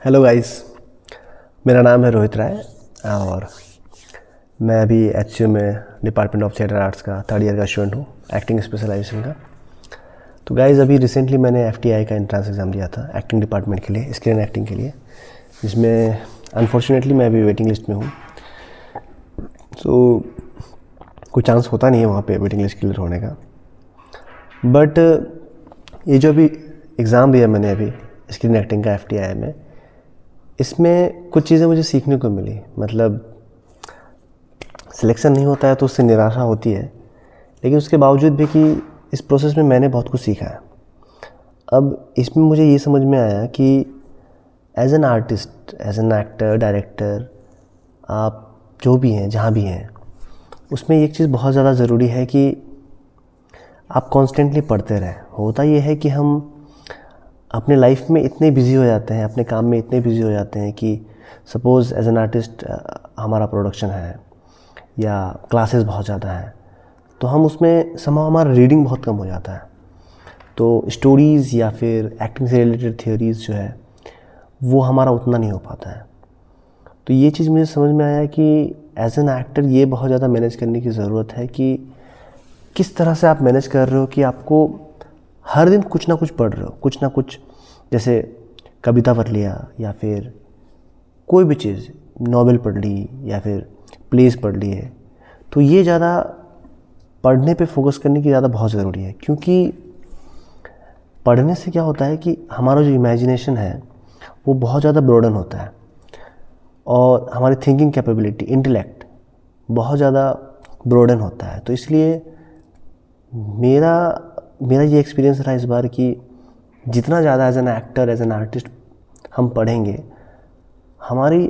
Hello guys, मेरा नाम है रोहित राय और मैं अभी एचयू में डिपार्टमेंट ऑफ थिएटर आर्ट्स का थर्ड ईयर का स्टूडेंट हूँ, एक्टिंग स्पेशलाइजेशन का। तो गाइस, अभी रिसेंटली मैंने एफटीआई का एंट्रेंस एग्ज़ाम दिया था एक्टिंग डिपार्टमेंट के लिए, स्क्रीन एक्टिंग के लिए, जिसमें अनफॉर्चुनेटली मैं अभी वेटिंग लिस्ट में हूँ। तो कोई चांस होता नहीं है वहाँ पे वेटिंग लिस्ट क्लियर होने का। बट ये जो अभी एग्ज़ाम दिया मैंने अभी स्क्रीन एक्टिंग का एफटीआई में, इसमें कुछ चीज़ें मुझे सीखने को मिली। मतलब सिलेक्शन नहीं होता है तो उससे निराशा होती है, लेकिन उसके बावजूद भी कि इस प्रोसेस में मैंने बहुत कुछ सीखा है। अब इसमें मुझे ये समझ में आया कि as an artist, as an actor, director, आप जो भी हैं, जहाँ भी हैं, उसमें एक चीज़ बहुत ज़्यादा ज़रूरी है कि आप कॉन्स्टेंटली पढ़ते रहें। होता ये है कि हम अपने लाइफ में इतने बिज़ी हो जाते हैं, अपने काम में इतने बिज़ी हो जाते हैं कि सपोज़ एज एन आर्टिस्ट हमारा प्रोडक्शन है या क्लासेस बहुत ज़्यादा हैं, तो हम उसमें हमारा रीडिंग बहुत कम हो जाता है। तो स्टोरीज़ या फिर एक्टिंग से रिलेटेड थियोरीज़ जो है वो हमारा उतना नहीं हो पाता है। तो ये चीज़ मुझे समझ में आया कि एज एन एक्टर ये बहुत ज़्यादा मैनेज करने की ज़रूरत है कि किस तरह से आप मैनेज कर रहे हो कि आपको हर दिन कुछ ना कुछ पढ़ रहे हो, कुछ ना कुछ, जैसे कविता पढ़ लिया या फिर कोई भी चीज़, नॉवेल पढ़ ली या फिर प्लेस पढ़ लिए। तो ये ज़्यादा पढ़ने पे फोकस करने की ज़्यादा बहुत ज़रूरी है, क्योंकि पढ़ने से क्या होता है कि हमारा जो इमेजिनेशन है वो बहुत ज़्यादा ब्रॉडन होता है और हमारी थिंकिंग कैपेबिलिटी, इंटेलेक्ट बहुत ज़्यादा ब्रॉडन होता है। तो इसलिए मेरा ये एक्सपीरियंस रहा इस बार कि जितना ज़्यादा as an actor, as an artist हम पढ़ेंगे, हमारी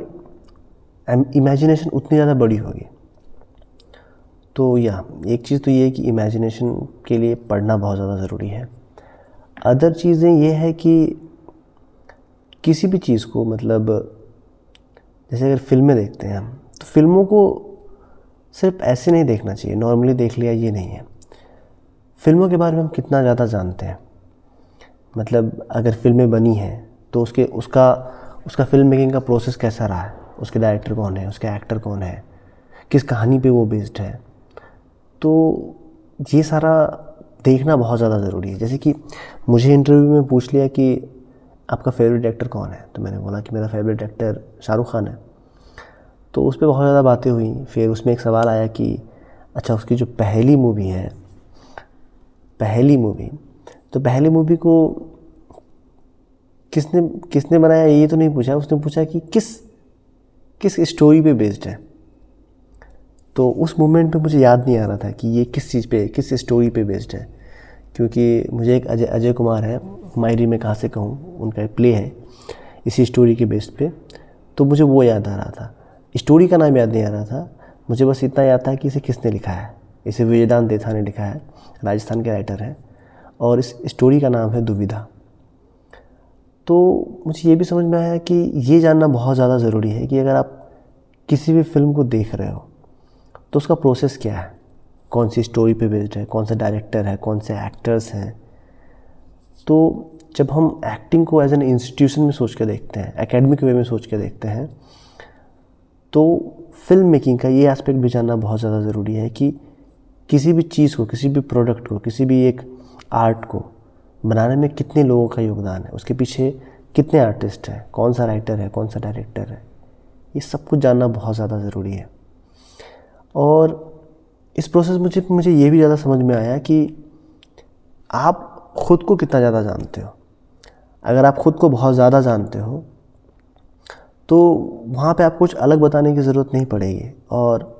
इमेजिनेशन उतनी ज़्यादा बड़ी होगी। तो एक चीज़ तो ये है कि इमेजिनेशन के लिए पढ़ना बहुत ज़्यादा ज़रूरी है। अदर चीज़ें ये है कि किसी भी चीज़ को, मतलब जैसे अगर फिल्में देखते हैं हम, तो फिल्मों को सिर्फ ऐसे नहीं देखना चाहिए, नॉर्मली देख लिया, ये नहीं है। फिल्मों के बारे में हम कितना ज़्यादा जानते हैं, मतलब अगर फिल्में बनी हैं तो उसका फिल्म मेकिंग का प्रोसेस कैसा रहा है, उसके डायरेक्टर कौन है, उसके एक्टर कौन है, किस कहानी पे वो बेस्ड है। तो ये सारा देखना बहुत ज़्यादा ज़रूरी है। जैसे कि मुझे इंटरव्यू में पूछ लिया कि आपका फेवरेट एक्टर कौन है, तो मैंने बोला कि मेरा फेवरेट एक्टर शाहरुख खान है। तो उस पर बहुत ज़्यादा बातें हुई। फिर उसमें एक सवाल आया कि अच्छा, उसकी जो पहली मूवी है, तो पहली मूवी को किसने बनाया, ये तो नहीं पूछा। उसने पूछा कि किस स्टोरी पे बेस्ड है। तो उस मोमेंट पे मुझे याद नहीं आ रहा था कि ये किस चीज़ पे, किस स्टोरी पे बेस्ड है, क्योंकि मुझे एक अजय कुमार है, मायरी में कहाँ से कहूँ, उनका एक प्ले है इसी स्टोरी के बेस्ड पे। तो मुझे वो याद आ रहा था, स्टोरी का नाम याद नहीं आ रहा था। मुझे बस इतना याद था कि इसे किसने लिखा है। इसे विजयदान देथा ने लिखा है, राजस्थान के राइटर हैं, और इस स्टोरी का नाम है दुविधा। तो मुझे ये भी समझ में आया कि ये जानना बहुत ज़्यादा ज़रूरी है कि अगर आप किसी भी फिल्म को देख रहे हो तो उसका प्रोसेस क्या है, कौन सी स्टोरी पे बेस्ड है, कौन सा डायरेक्टर है, कौन से एक्टर्स हैं। तो जब हम एक्टिंग को एज एन इंस्टीट्यूशन में सोच के देखते हैं, एकेडमिक वे में सोच के देखते हैं, तो फिल्म मेकिंग का ये एस्पेक्ट भी जानना बहुत ज़्यादा ज़रूरी है कि किसी भी चीज़ को, किसी भी प्रोडक्ट को, किसी भी एक आर्ट को बनाने में कितने लोगों का योगदान है, उसके पीछे कितने आर्टिस्ट हैं, कौन सा राइटर है, कौन सा डायरेक्टर है, ये सब कुछ जानना बहुत ज़्यादा ज़रूरी है। और इस प्रोसेस मुझे ये भी ज़्यादा समझ में आया कि आप ख़ुद को कितना ज़्यादा जानते हो। अगर आप ख़ुद को बहुत ज़्यादा जानते हो तो वहाँ पे आपको कुछ अलग बताने की ज़रूरत नहीं पड़ेगी। और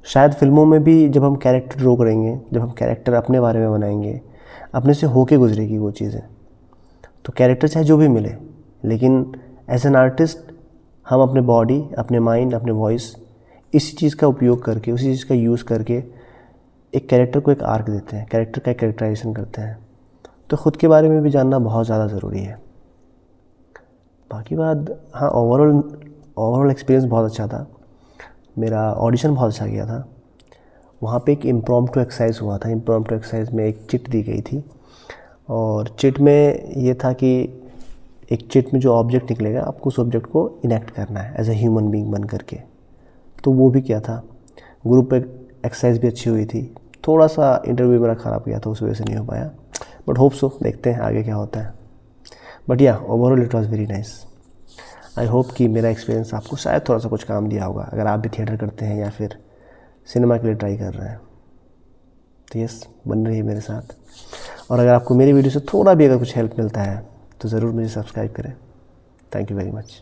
शायद फिल्मों में भी जब हम कैरेक्टर ड्रॉ करेंगे, जब हम कैरेक्टर अपने बारे में बनाएंगे, अपने से होके गुजरेगी वो चीज़ें, तो कैरेक्टर चाहे जो भी मिले, लेकिन एज एन आर्टिस्ट हम अपने बॉडी, अपने माइंड, अपने वॉइस, इसी चीज़ का उपयोग करके, उसी चीज़ का यूज़ करके एक कैरेक्टर को एक आर्क देते हैं, कैरेक्टर का कैरेक्टराइजेशन करते हैं। तो ख़ुद के बारे में भी जानना बहुत ज़्यादा ज़रूरी है। बाकी बात, हाँ, ओवरऑल एक्सपीरियंस बहुत अच्छा था। मेरा ऑडिशन बहुत अच्छा गया था। वहाँ पे एक इम्प्रॉम्प्टू एक्सरसाइज हुआ था। इम्प्रॉम्प्टू एक्सरसाइज में एक चिट दी गई थी और चिट में ये था कि एक चिट में जो ऑब्जेक्ट निकलेगा आपको उस ऑब्जेक्ट को इनेक्ट करना है एज ए ह्यूमन बीइंग बन करके। तो वो भी क्या था, ग्रुप पे एक्सरसाइज भी अच्छी हुई थी। थोड़ा सा इंटरव्यू मेरा ख़राब गया था, उस वजह से नहीं हो पाया, बट होप सो, देखते हैं आगे क्या होता है। बट या overall it was very nice. I hope कि मेरा एक्सपीरियंस आपको शायद थोड़ा सा कुछ काम दिया होगा, अगर आप भी थिएटर करते हैं या फिर सिनेमा के लिए ट्राई कर रहे हैं। तो यस, बन रही है मेरे साथ। और अगर आपको मेरी वीडियो से थोड़ा भी अगर कुछ हेल्प मिलता है तो ज़रूर मुझे सब्सक्राइब करें। Thank you very much.